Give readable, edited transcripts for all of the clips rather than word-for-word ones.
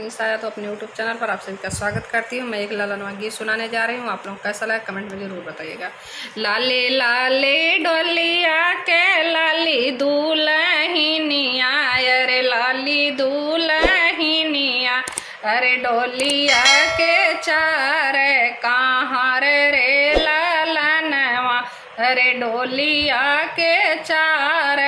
निशा तो अपने YouTube channel पर आप सभी का स्वागत करती हूँ। मैं एक लालनवा गीत सुनाने जा रही हूँ। आप लोग कैसा लगा कमेंट में जरूर बताइएगा। लाले लाले डोलिया के लाली दुल्हनिया, अरे लाली दुल्हनिया, अरे डोलिया के चार कहाँ रे लालनवा, अरे डोलिया के चार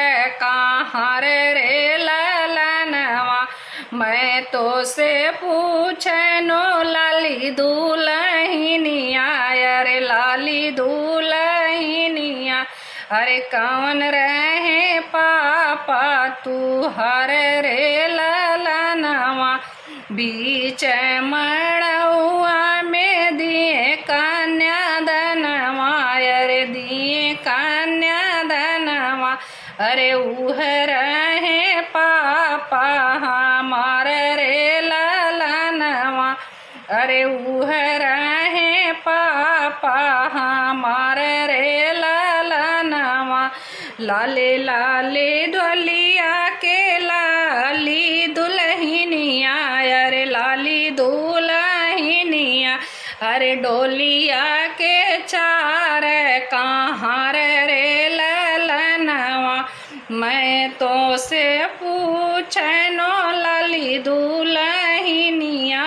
कहाँ रे लालनवा। मैं तो से पूछनो लाली दुल्हनिया, अरे लाली दुल्हनिया, अरे कौन रहे पापा तू हर रे लालनवा। बीच मड़ुआ में दिए कन्यादानवा, अरे दिए कन्यादानवा, अरे उह रहे पापा हमार रे लालनवा, अरे उह रहे पापा हमार रे लालनवा। लाले लाले डोलिया के लाली दुल्हनिया, अरे लाली दुल्हनिया, अरे डोलिया के चार कहाँ रे लालनवा। मैं तो से पूछनो लाली दुल्हनिया,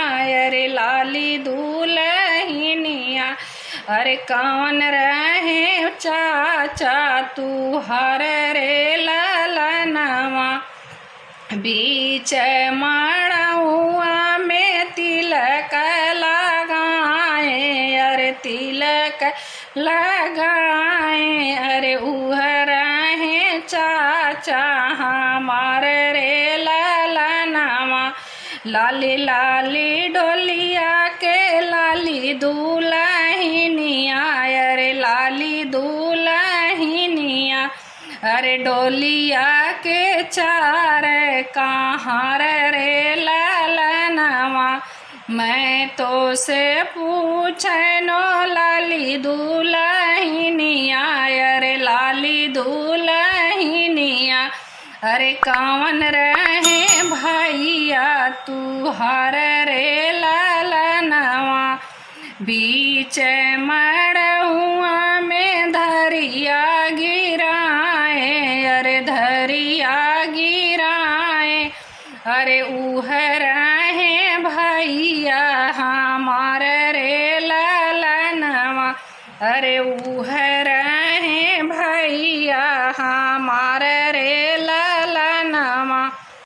अरे लाली दुल्हनिया, अरे कौन रहे चाचा तू हर रे लालनवा। बीच मड़ुआ में तिलक लगाए, अरे तिलक लगाए, अरे उह रहे चाचा हमार रे लालनवा। लाली लाली डोलिया के लाली दुल्हनिया, अरे लाली दुल्हनिया, अरे डोलिया के चार कहाँ रे लालनवा। मैं तो से पूछनो लाली दुल्हनिया, अरे लाली दुल्हनिया, अरे कौन रहे भैया तू हर रे लालनवा। बीच मड़ुआ में धरिया गिराए, अरे धरिया गिराए, अरे उह रहे भैया हमार रे लालनवा, अरे उह